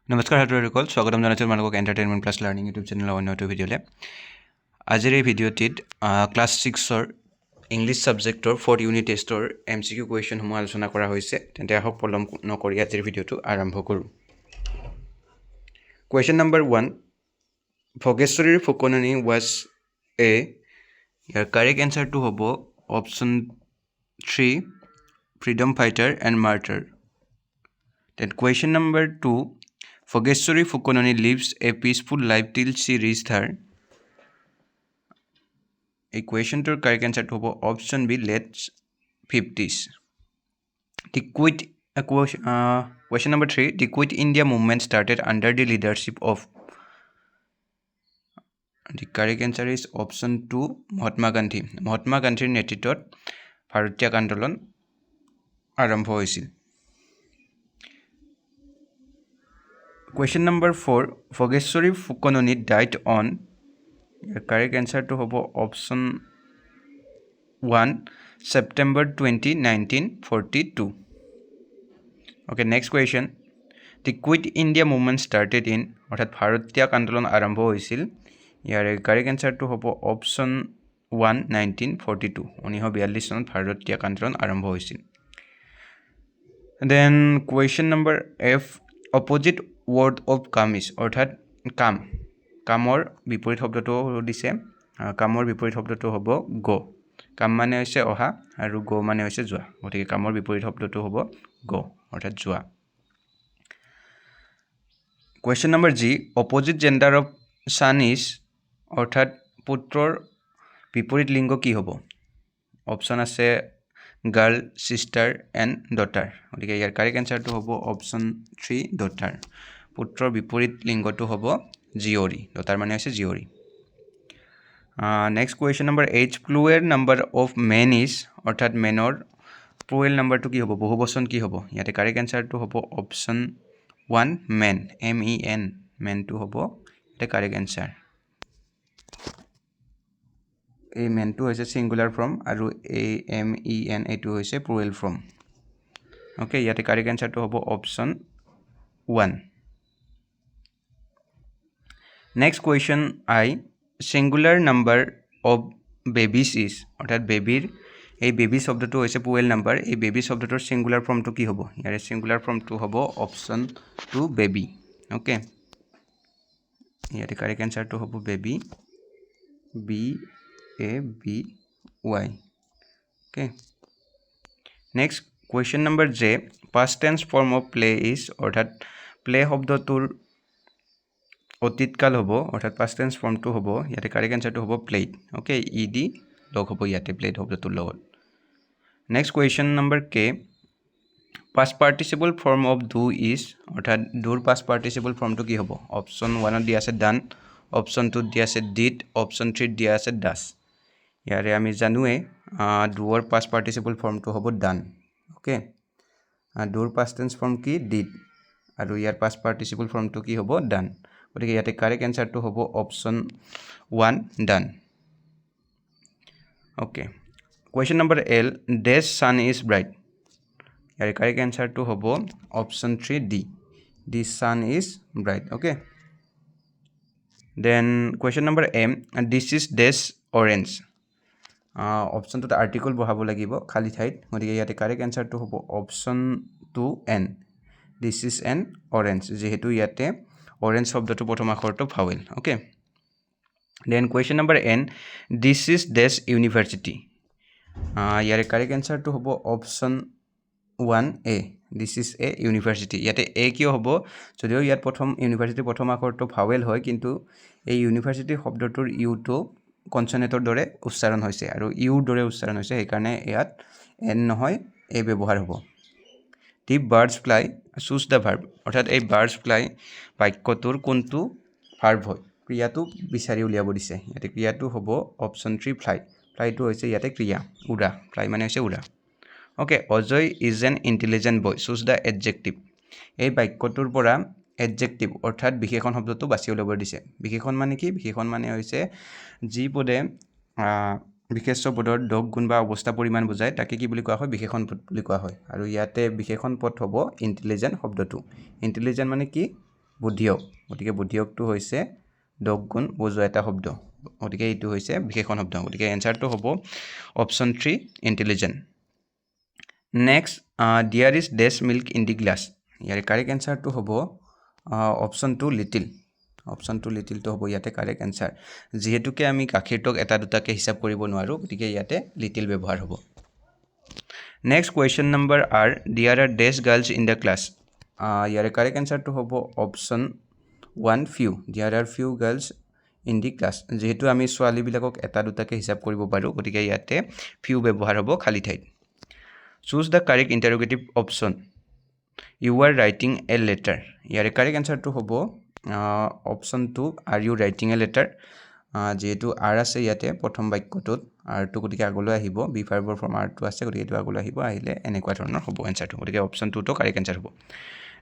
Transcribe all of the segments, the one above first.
নমস্কাৰ হাতৰিকল স্বাগতম জনাইছোঁ আপোনালোকক এণ্টাৰটেইনমেণ্ট প্লাছ লাৰ্ণিং ইউটিউব চেনেলৰ অন্য এটা ভিডিঅ'লৈ আজিৰ এই ভিডিঅ'টিত ক্লাছ 6ৰ ইংলিছ ছাবজেক্টৰ 4th ইউনিট টেষ্টৰ MCQ কুৱেশ্যনসমূহ আলোচনা কৰা হৈছে তেন্তে আহক পলম নকৰি আজিৰ ভিডিঅ'টো আৰম্ভ কৰোঁ কুৱেশ্যন নম্বৰ 1 ভোগেশ্বৰীৰ ফুকননি ৱাজ ইয়াৰ কাৰেক্ট এনচাৰটো হ'ব option 3 freedom fighter and martyr then question number 2 Bhogeshwari Phukononi lives a peaceful life till she reached her. A question to correct answer to option B late 50s. Question number 3. The Quit India movement started under the leadership of. The correct answer is option 2 Mahatma Gandhi. Mahatma Gandhiৰ নেতৃত্বত ভাৰতীয় আন্দোলন আৰম্ভ হৈছিল Question number 4. Bhogeshwari Phukononi died on. Your correct answer to hobo option 1 September 20, 1942. Okay, next question. The Quit India movement started in. অর্থাৎ ভারতীয় আন্দোলন আরম্ভ হয়েছিল ইয়ার correct answer to hobo option 1 1942. 1942 সনত ভারতীয় আন্দোলন আরম্ভ হয়েছিল Then question number F. Opposite word of come is অৰ্থাৎ কাম কামৰ বিপৰীত শব্দটো দিছে কামৰ বিপৰীত শব্দটো হ'ব go কাম মানে হৈছে অহা আৰু go মানে হৈছে যোৱা গতিকে কামৰ বিপৰীত শব্দটো হ'ব go অৰ্থাৎ যোৱা Question number G opposite gender of son is অৰ্থাৎ পুত্ৰৰ বিপৰীত লিংগ কি হ'ব অপচন আছে girl sister and daughter গতিকে ইয়াৰ কাৰেক্ট এনসাৰটো হ'ব অপচন 3 daughter পুত্ৰৰ বিপৰীত লিংগটো হ'ব জীয়ৰী daughter মানে হৈছে জীয়ৰী next question number H plural number of men is অৰ্থাৎ মেনৰ plural numberটো কি হ'ব বহুবচন কি হ'ব ইয়াতে কাৰেক্ট এনসাৰটো হ'ব অপচন 1 men men men টো হ'ব এটা কাৰেক্ট এনসাৰ এই মেনটো হৈছে সিঙ্গুলাৰ ফৰ্ম আৰু men এটো হৈছে প্লুৰেল ফৰ্ম ওকে ইয়াতে কাৰেক্ট এনসাৰটো হ'ব option 1 next question I singular number of babies is অৰ্থাৎ বেবিৰ এই বেবি শব্দটো হৈছে প্লুৰেল নাম্বাৰ এই বেবি শব্দটোৰ সিঙ্গুলাৰ ফৰ্মটো কি হ'ব ইয়াৰে সিঙ্গুলাৰ ফৰ্মটো হ'ব অপচন 2 বেবি ওকে ইয়াতে কাৰেক্ট এনসাৰটো হ'ব baby BABY okay next question number J past tense form of play is অৰ্থাৎ play শব্দটোৰ অতীত কাল হ'ব অৰ্থাৎ past tense form টো হ'ব ইয়াতে কাৰেক্ট আনসাৰটো হ'ব played okay ed লগ হ'ব ইয়াতে played শব্দটোৰ লগত next question number K past participle form of do is অৰ্থাৎ doৰ past participle form টো কি হ'ব option 1 ত দিয়া আছে done option 2 ত দিয়া আছে did option 3 ত দিয়া আছে does ইয়াৰে আমি জানোৱে doৰ past participle form টো হ'ব done okay doৰ past tense form কি did আৰু ইয়াৰ past participle form টো কি হ'ব done গতিকে ইয়াতে কাৰেক্ট এনসাৰটো হ'ব option 1 done okay question number L dash sun is bright ইয়াৰে কাৰেক্ট এনসাৰটো হ'ব option 3 D the sun is bright okay then question number M this is dash orange option টুত আৰ্টিকল বহাব লাগিব খালি ঠাইত গতিকে ইয়াতে কাৰেক্ট এনসাৰটো হ'ব option 2 N this is an orange যেহেতু ইয়াতে orange শব্দটো প্ৰথম আখৰটো vowel okay then question number N this is dash university ইয়াৰে কাৰেক্ট এনসাৰটো হ'ব option 1 A this is a university ইয়াতে a কিয় হ'ব যদিও ইয়াত প্ৰথম ইউনিভাৰ্সিটি প্ৰথম আখৰটো ভাৱেল হয় কিন্তু এই ইউনিভাৰ্সিটি শব্দটোৰ ইউ টো কনসনেটৰ দৰে উচ্চাৰণ হৈছে আৰু ইউৰ দৰে উচ্চাৰণ হৈছে সেই কাৰণে ইয়াত n নহয় a ব্যৱহাৰ হ'ব the birds fly choose the verb অৰ্থাৎ এই birds fly বাক্যটোৰ কোনটো ভাৰ্ব হয় ক্ৰিয়াটো বিচাৰি উলিয়াব দিছে ইয়াতে ক্ৰিয়াটো হ'ব অপচন 3 fly flyটো হৈছে ইয়াতে ক্ৰিয়া উৰা fly মানে হৈছে উৰা okay Ajay is an intelligent boy choose the adjective এই বাক্যটোৰ পৰা adjective অৰ্থাৎ বিশেষণ শব্দটো বাছি উলিয়াব দিছে বিশেষণ মানে কি বিশেষণ মানে হৈছে যি পদে বিশেষ্য পদৰ দক গুণ বা অৱস্থা পৰিমাণ বুজায় তাকে কি বুলি কোৱা হয় বিশেষণ পদ বুলি কোৱা হয় আৰু ইয়াতে বিশেষণ পদ হ'ব ইন্টেলিজেন্ট শব্দটো ইন্টেলিজেন্ট মানে কি বুদ্ধিয়ক গতিকে বুদ্ধিয়কটো হৈছে 10 গুণ বুজোৱা এটা শব্দ গতিকে এইটো হৈছে বিশেষণ শব্দ গতিকে এনসাৰটো হ'ব option 3 intelligent next there is dash milk in the glass ইয়াৰ কাৰেক্ট এনসাৰটো হ'ব অপচন 2 লিটিল অপচন 2 লিটিলটো হ'ব ইয়াতে কাৰেক্ট এনসাৰ যেহেতুকে আমি গাখীৰটোক এটা দুটাকে হিসাব কৰিব নোৱাৰো গতিকে ইয়াতে লিটিল ব্যৱহাৰ হ'ব next question number are there are dash girls in the class ইয়াৰ কাৰেক্ট এনসাৰটো হ'ব option 1 few there are few girls in the class যেহেতু আমি ছোৱালীবিলাকক এটা দুটাকে হিসাব কৰিব পাৰো গতিকে ইয়াতে ফিউ ব্যৱহাৰ হ'ব খালি ঠাইত choose the correct interrogative option you are writing a letter ইয়াৰ কাৰেক্ট এনসাৰটো হ'ব option 2 are you writing a letter যেহেতু আৰ আছে ইয়াতে প্ৰথম বাক্যটোত আৰটো গতিকে আগলৈ আহিব বি ভাৰ্বৰ ফৰ্ম আৰটো আছে গতিকে এইটো আগলৈ আহিব আহিলে এনেকুৱা ধৰণৰ হ'ব এনসাৰটো গতিকে অপচন 2 টো কাৰেক্ট এনসাৰ হ'ব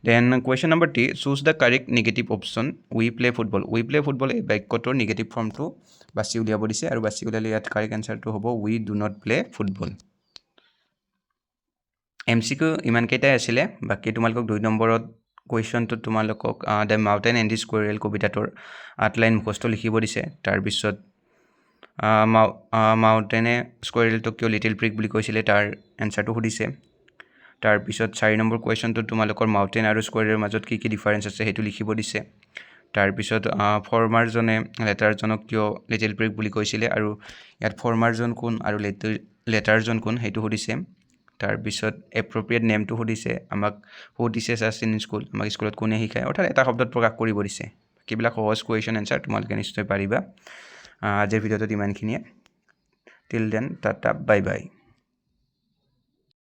then question number 3 choose the correct negative option we play football এই বাক্যটোৰ নিগেটিভ ফৰ্মটো বাছি উলিয়াব দিছে আৰু বাছি উলিয়ালে ইয়াত কাৰেক্ট এনসাৰটো হ'ব we do not play football MCQ ইমান কেইটাই আছিলে বাকি তোমালোকক 2 নম্বৰত কোৱেশ্চনটো তোমালোকক the mountain and the squirrel কবিতাটোৰ 8 লাইন মুখস্থ লিখিব দিছে তাৰ পিছত মাউণ্টেনে স্কুৱেৰেলটো কিয় লিটিল প্ৰিক বুলি কৈছিলে তাৰ এনসাৰটো সুধিছে তাৰ পিছত 4 নম্বৰ কোৱেশ্চনটো তোমালোকৰ মাউণ্টেন আৰু স্কুৱেৰেলৰ মাজত কি ডিফাৰেন্স আছে হেতু লিখিব দিছে তাৰ পিছত ফৰ্মাৰজনে লেটাৰজনক কিয় লিটিল প্ৰিক বুলি কৈছিলে আৰু ইয়াত ফৰ্মাৰজন কোন আৰু লেটাৰজন কোন হেতু সুধিছে তাৰ পিছত এপ্ৰোপ্ৰিয়েট নেমটো সুধিছে আমাক হু টিচেছ আছ ইন স্কুল আমাক স্কুলত কোনে শিকায় অৰ্থাৎ এটা শব্দত প্ৰকাশ কৰিব দিছে কিবিলাক সহজ কোৱেশ্চন এনসাৰ তোমালোকে নিশ্চয় পাৰিবা আজিৰ ভিডিঅ'টোত ইমানখিনিয়ে till then tata bye bye